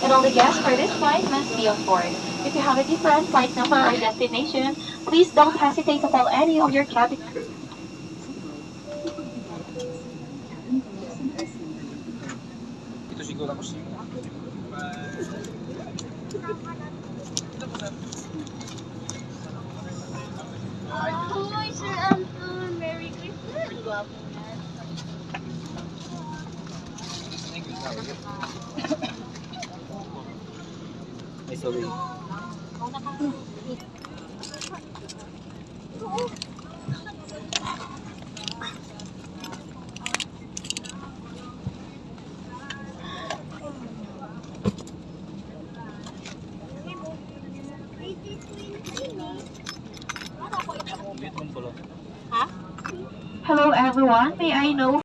and all the guests for this flight must be on board. If you have a different flight number or destination, please don't hesitate to call any of your cabin crew. Ito siguro ako siya. Hi, Sir Anton. Merry Christmas. Ay, sorry. Hello everyone, may I know